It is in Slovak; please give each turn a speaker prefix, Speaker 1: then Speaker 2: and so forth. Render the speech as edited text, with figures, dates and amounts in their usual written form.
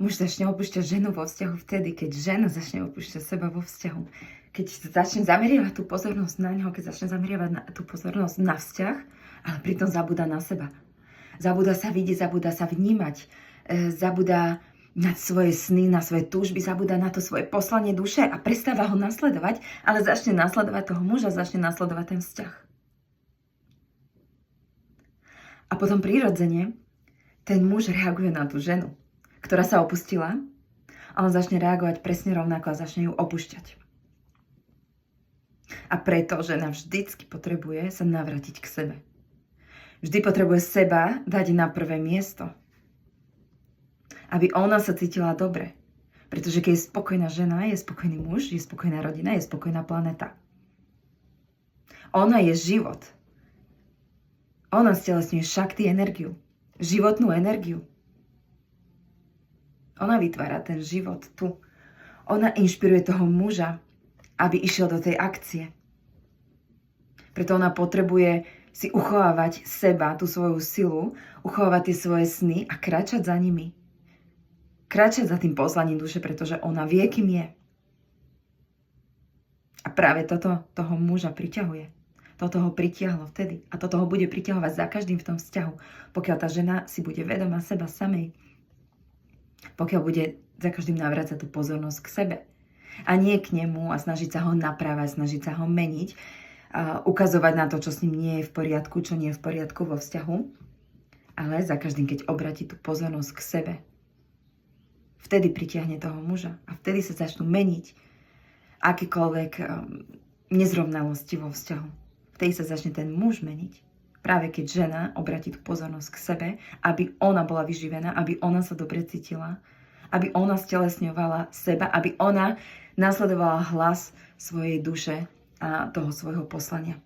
Speaker 1: Muž začne opúšťať ženu vo vzťahu vtedy, keď žena začne opúšťať seba vo vzťahu. Keď začne zameriavať tú pozornosť na ňo, keď začne zameriavať tú pozornosť na vzťah, ale pritom zabúda na seba. Zabúda sa vidieť, zabúda sa vnímať, zabúda na svoje sny, na svoje túžby, zabúda na to svoje poslanie duše a prestáva ho nasledovať, ale začne nasledovať toho muža, začne nasledovať ten vzťah. A potom prirodzene ten muž reaguje na tú ženu, ktorá sa opustila, a on začne reagovať presne rovnako a začne ju opúšťať. A preto žena vždycky potrebuje sa navrátiť k sebe. Vždy potrebuje seba dať na prvé miesto. Aby ona sa cítila dobre. Pretože keď je spokojná žena, je spokojný muž, je spokojná rodina, je spokojná planéta. Ona je život. Ona stelesňuje šakti energiu. Životnú energiu. Ona vytvára ten život tu. Ona inšpiruje toho muža, aby išiel do tej akcie. Preto ona potrebuje si uchovávať seba, tú svoju silu, uchovávať tie svoje sny a kráčať za nimi. Kráčať za tým poslaním duše, pretože ona vie, kým je. A práve toto toho muža priťahuje. Toto ho pritiahlo vtedy. A toto ho bude priťahovať za každým v tom vzťahu. Pokiaľ tá žena si bude vedomá seba samej. Pokiaľ bude za každým navrácať tú pozornosť k sebe. A nie k nemu a snažiť sa ho naprávať, snažiť sa ho meniť. A ukazovať na to, čo s ním nie je v poriadku, čo nie je v poriadku vo vzťahu. Ale za každým, keď obratí tú pozornosť k sebe. Vtedy pritiahne toho muža. A vtedy sa začnú meniť akékoľvek nezrovnalosti vo vzťahu. Vtedy sa začne ten muž meniť. Práve keď žena obratí tú pozornosť k sebe, aby ona bola vyživená, aby ona sa dobre cítila, aby ona stelesňovala seba, aby ona nasledovala hlas svojej duše a toho svojho poslania.